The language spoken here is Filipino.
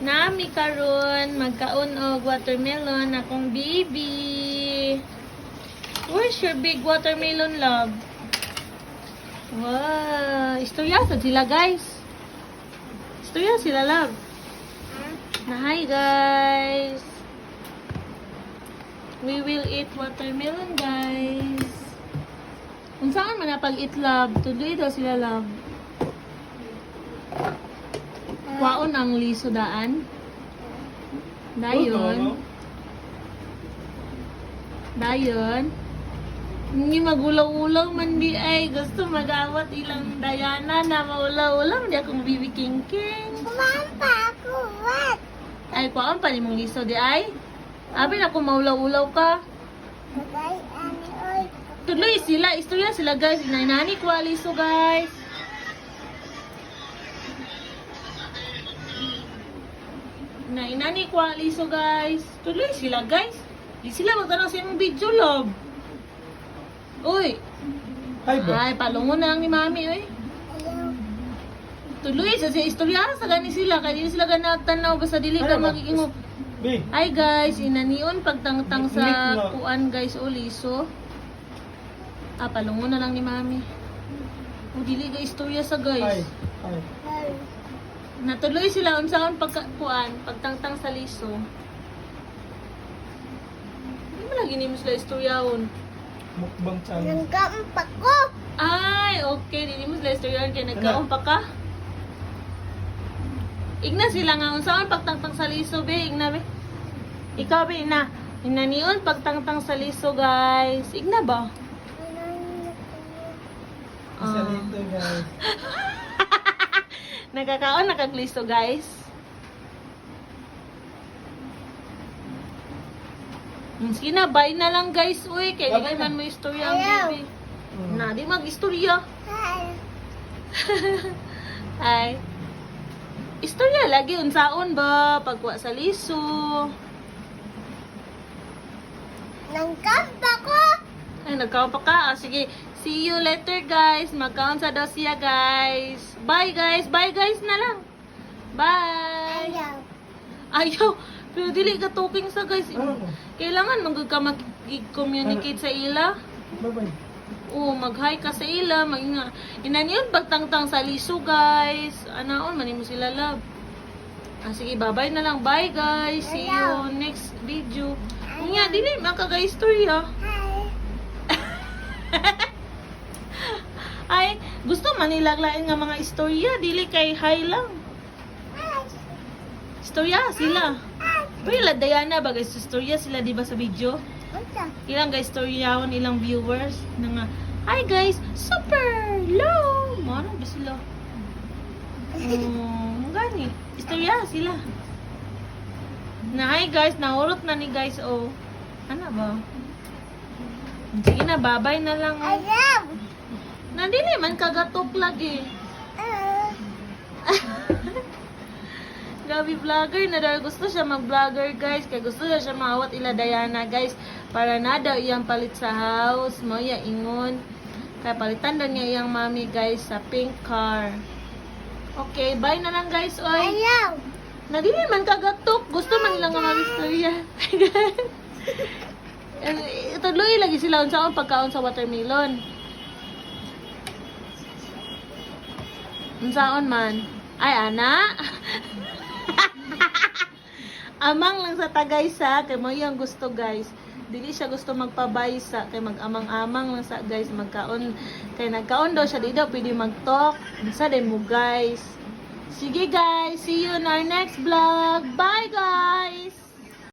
Nami karon magkaon og watermelon akong baby. Where's your big watermelon, love? Wow, istorya sa sila, guys. Istorya sila, love. Na hi, guys. We will eat watermelon, guys. Kung saan man napag-eat, love, tuloy daw sila, love. Kwaon ang lisodaan. Dayon. Dayon. Hindi magulaw-ulaw man di ay. Gusto mag-awat ilang Diana na maulaw-ulaw. Hindi akong bibi king-king. Kumampa ako, what? Ay, kwaon pa ni mong liso di ay. Abi na kung maulaw-ulaw ka. Bagay, ani, oy. Tuloy sila. Istorya sila, guys. Inay-nani kwa liso, guys. Inani kwa liso, guys. Tuloy sila, guys. Di sila magtanong sa imong video, love. Uy. Hi ba? Ay, palungon na lang ni mami, uy. Ayaw. Tuloy sa istorya sa gani sila. Kaya di sila ganatanaw. Basta dili ka Ano ba? magiging... Be, Ay, guys. Inanion pagtangtang sa Ulit na. kuan, guys. O, liso. Ah, palungon na lang ni mami. O, dili ka istorya sa, hi. guys. Hi. Ay. Natuloy sila unsaon pagkuan, pagtangtang sa liso. Hindi mo lagi nimo sila istoryahon. Mukbang channel. Nangkampa ko. Ay, okay, hindi mo sila istoryahon kaya nagkaon pa ka. Igna sila nga unsaon pagtangtang sa liso, be, igna be. Ikaw be ina. Igna niyon pagtangtang sa liso, guys. Igna ba? Isa rito, guys. Nagkakaon nakagliso, guys. Sige na, bye na lang, guys. Uy, kaya di Bye-bye man na. mo istorya ang Ayaw. baby. Na, di mag-istorya. Hi. Ay. Istorya lagi unsaon ba pagwa sa liso. Nangkampa ko. Ay, nagkaon pa ka. Ah, sige, see you later, guys. Magkaon sa daw siya, guys. Bye, guys. Bye, guys na lang. Bye. Ayaw. Ayaw. Pero dili ka talking sa, guys. Ano? Kailangan magug ka mag-communicate sa ila. Bye-bye. Oo, mag-hi ka sa ila. Inaniyon pagtangtang sa liso, guys. Anaon, manimo sila, love. Ah, sige, bye-bye na lang. Bye, guys. See you next video. Nga, dili, makaka-istorya. Hi. Ay, gusto manilaglain nga mga istorya. Dili kay hi lang. Hi. Istorya sila. Pero ila Diana ba, guys? Istorya sila, di ba, sa video? Unsa? Ilang guys, storyahon ilang viewers na nga, hi guys, super low! Marang ba sila? Gani. Istorya sila. Na hi guys, nahurot na ni guys, oh. Ano ba? Sige na, babay na lang. Oh. Ayaw. Nandili man kagatok lagi. Grabe vlogger na daw. Gusto siya mag-vlogger, guys. Kaya gusto siya maawat ila Diana, guys. Para na daw iyang palit sa house. Maya ingon. Kaya palitan daw niya iyang mami, guys, sa pink car. Okay, bye na lang, guys. Oy. Ayaw. Nadili man kagatok. Gusto man lang nga mag-istorya. Tuloy lagi sila unsaon pagkaon sa watermelon. Unsaon man? Ay, ana. Amang lang sa tagay sa kay mo yung gusto, guys. Dili siya gusto magpabaysa kay mag-amang-amang lang sa, guys, magkaon kay nagkaon daw siya, di daw pwede mag-talk. Sa din mo, guys. Sige, guys, see you in our next vlog. Bye, guys.